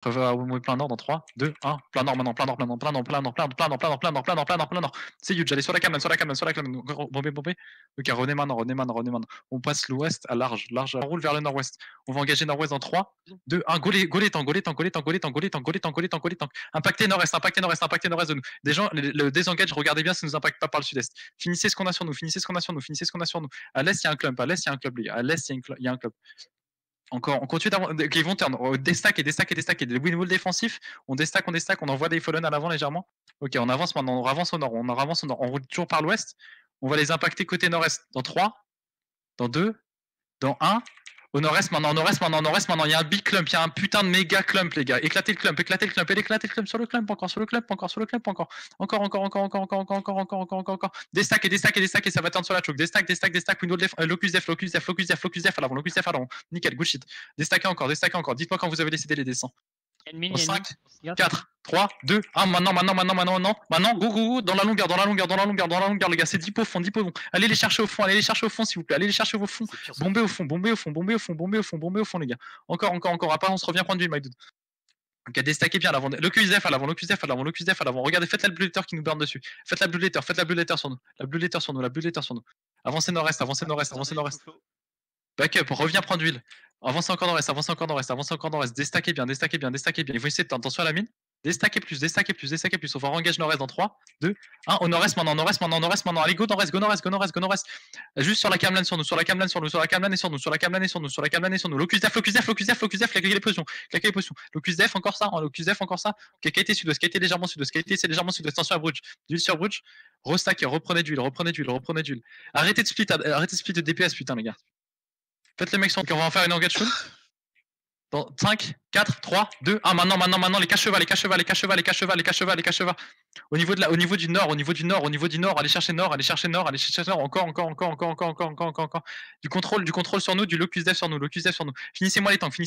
Plein nord dans 3, 2, 1, plein nord maintenant, plein nord, plein nord, plein nord, plein nord, plein nord, plein nord, plein nord, plein nord, plein nord, plein nord, plein nord. C'est huge, allez sur la cam, sur la cam, sur la cam, bombé, bombé. Ok, revenez maintenant, revenez maintenant, revenez maintenant. On passe l'ouest à large, large, on roule vers le nord-ouest. On va engager nord-ouest dans 3, 2, 1, go les tanks, go les tanks, go les tanks, go les tanks, go les tanks, go les tanks, go les tanks, go les tanks. Impactez nord-est, impactez nord-est, impactez nord-est de nous. Des gens, le désengage, regardez bien, ça nous impacte pas par le sud-est. Finissez ce qu'on a sur nous, finissez ce qu'on a sur nous, finissez ce qu'on a sur nous. À l'est, il y a un club, à l'est, il y a un club, les gars. À l'est, il y a un club. Encore, on continue d'avoir. Ils vont turn. Déstack et déstack et déstack. Et des win wall défensifs. On déstack, on envoie des fallen à l'avant légèrement. Ok, on avance maintenant. On avance au nord. On avance au nord. On roule toujours par l'ouest. On va les impacter côté nord-est. Dans 3, dans 2, dans 1. Au nord-est maintenant, au nord-est maintenant, au nord-est maintenant. Il y a un big clump. Il y a un putain de méga clump, les gars. Éclatez le clump, éclatez le clump, éclatez le clump sur le clump, encore sur le clump, encore sur le clump, encore. Encore. Déstack et déstack et déstack et ça va turn sur la choke. Déstack, window def, locus def à l'avant, locus def à l'avant. Nickel, good shit. Déstackez encore. Dites-moi quand vous avez laissé les descends. 5, 4, 3, 2, 1, maintenant, go, dans la longueur, les gars, c'est 10 pots au fond, allez les chercher au fond, s'il vous plaît, allez les chercher au fond, bombez au fond, les gars, encore, après on se revient prendre du my dude. Ok, déstackez bien à l'avant, locus def à l'avant, regardez, faites la blue letter qui nous burn dessus, faites la blue letter sur nous, avancez nord-est, backup, reviens prendre d'huile. Avancez encore nord-est, déstackez bien. Il faut essayer de attention à la mine. Déstackez plus. On va engage nord-est dans 3, 2, 1. Au nord-est maintenant. Allez, go nord-est. Juste sur la camelane sur nous. Locus def, claquez les potions. Locus def, encore ça. Ok, qualité sud-ouest, qualité légèrement sud-ouest. Attention à Bruge. D'huile sur Bruge. Restackez, reprenez d'huile. Arrêtez de split de DPS, putain, les gars. Faites les mecs sont. On va en faire une engage full. Dans 5, 4, 3, 2, 1. Maintenant, les cache-cheval. Au niveau du nord. Allez chercher nord. Encore. Du contrôle sur nous, du locus def sur nous. Finissez-moi les tanks, les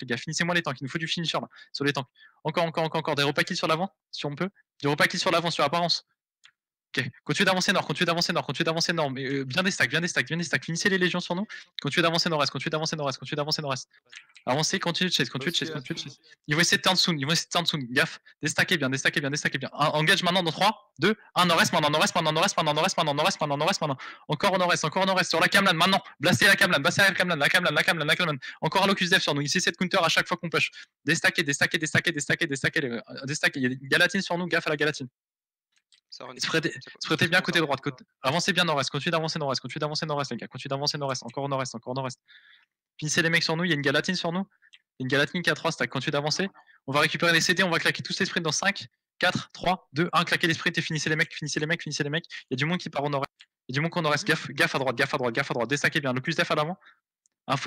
gars. Il nous faut du finisher là, sur les tanks. Encore. Des repas kills sur l'avant, si on peut. Des repas kills sur l'avant, sur apparence. Ok, continue d'avancer nord, mais bien des stacks, finissez les légions sur nous, continuez d'avancer nord-est, avancez, continue de chase. Ils vont essayer de turn soon, gaffe, déstackez bien, engage maintenant dans 3, 2, 1, nord-est maintenant, encore au nord-est, sur la camelane maintenant, blastez la camelane, encore un locus def sur nous, ici c'est de counter à chaque fois qu'on push, déstackez, il y a des galatines sur nous, gaffe à la galatine. Spreadez bien côté droite, avancez bien nord-est, continuez d'avancer nord-est, les gars, encore au nord-est. Finissez les mecs sur nous, il y a une galatine sur nous, qui a 3 stacks, continuez d'avancer. On va récupérer les CD, on va claquer tous les sprints dans 5, 4, 3, 2, 1, claquez les sprints et finissez les mecs. Il y a du monde qui part au nord-est. Gaffe à droite, déstackez bien, locus def à l'avant.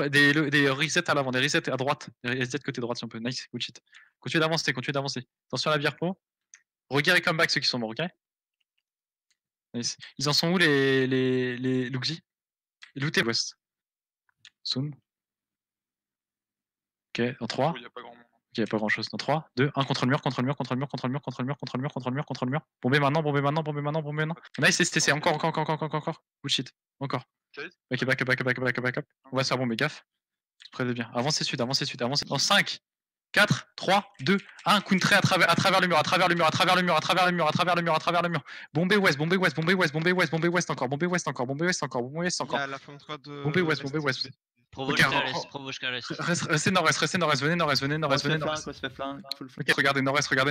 Des resets à l'avant, des resets à droite, des resets côté droite si on peut, nice, good shit. Continuez d'avancer. Attention à la bière pro. Regarde et comeback ceux qui sont morts, ok? Nice. Ils en sont où les Luxi? Lootez West. Soon. Ok, dans 3. Il n'y a pas grand chose. Dans 3, 2, 1, contre le mur. Bombez maintenant. Nice, STC, encore. Good shit. Encore. Back. On va se faire bomber, gaffe. Prenez bien. Avancez sud. Dans 5, 4, 3, 2, 1, counter à travers le mur. Bombez ouest encore. Bombez ouest. Provoque à l'est. Restez nord-est, venez nord-est. Regardez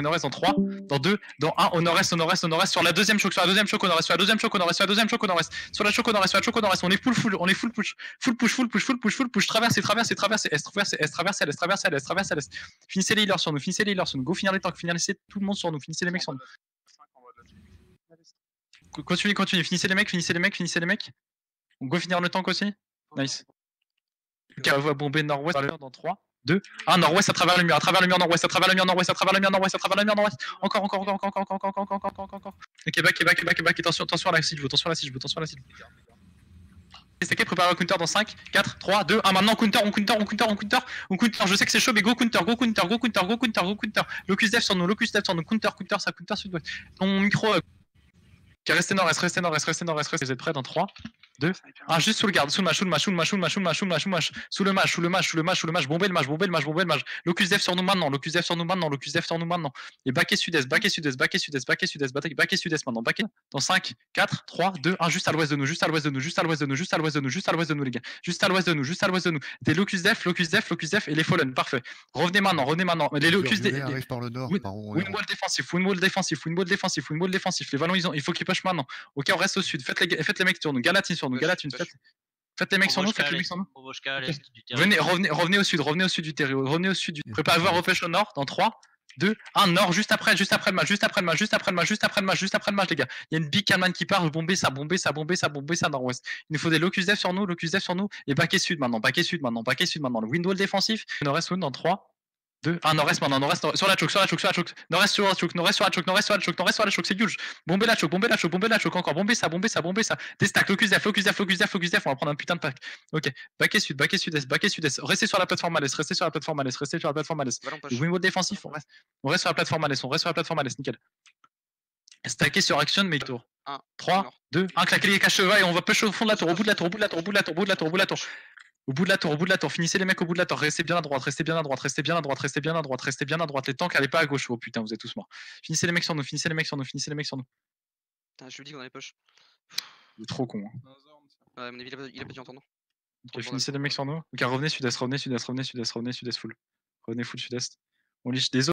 nord-est dans 3, dans 2, dans 1, au nord-est, sur la deuxième choke, au nord-est, on est full push, traversez, est. Finissez les healers sur nous, go finir les tanks, finissez tout le monde sur nous, finissez les mecs sur nous. Continue, finissez les mecs. On go finir le tank aussi, nice. On va bomber nord-ouest dans 3, 2, 1, nord-ouest à travers le mur, nord-ouest. Encore. Ok, back, attention à la cible. Déstackez, préparez le counter dans 5, 4, 3, 2, 1, maintenant on counter, je sais que c'est chaud, mais go counter. Locus def sur nous, counter, ça counter sud-ouest. Ton micro, restez nord-est, vous êtes prêts dans 3, 2, 1, juste sous le garde, sous le match, sous le match, sous le match, sous le match, sous le match, sous le match, sous le match, sous le match, sous le match, sous le match, sous le match, bombez le match, bombez le match, bombez le match, locus def sur nous maintenant, locus def sur nous maintenant, locus def sur nous maintenant, et back et sud-est, back et sud-est, back et sud-est, back et sud-est, back et sud-est maintenant, back et dans 5, 4, 3, 2, 1, juste à l'ouest de nous, juste à l'ouest de nous, juste à l'ouest de nous, juste à l'ouest de nous, juste à l'ouest de nous, les gars, juste à l'ouest de nous, juste à l'ouest de nous, des locus def, et les fallen, parfait. Revenez maintenant, les locus des. Arrive par le nord, par windwall défensif, windwall défensif, windwall défensif, windwall défensif, les ballons, il faut qu'ils pushent maintenant. Ok, on reste au sud, faites les mecs sur nous, Galatine sur nous, Galatine, faites les mecs sur nous, faites les mecs sur nous. Revenez au sud du territoire, revenez au sud du. Préparez-vous à refresh au nord dans 3, 2, 1, nord, juste après le match, les gars. Il y a une big canman qui part, bomber ça, nord-ouest. Il nous faut des locus def sur nous, et back et sud maintenant, le windwall défensif, nord-est dans 3, 2, 1, nord-est maintenant, sur la choke, nord-est sur la choke, c'est huge. Bombez la choke, encore, bombez ça. Des stacks, locus def, on va prendre un putain de pack. Ok, back et sud-est, restez sur la plateforme à l'est, Le windwall défensif, on reste sur la plateforme à l'est, nickel. Stacké sur action, mais tour. 3, 2, 1, claquez les caches, et on va push au fond de la tour, au bout de la tour, finissez les mecs au bout de la tour, restez bien à droite, les tanks, allez pas à gauche, oh putain, vous êtes tous morts. Finissez les mecs sur nous. Putain, je lui dis qu'on allait push. Il est trop con. Ouais, à mon avis, il a pas dû entendre. Ok, finissez les mecs sur nous. Ok, revenez sud-est full. Revenez full sud-est. On liche des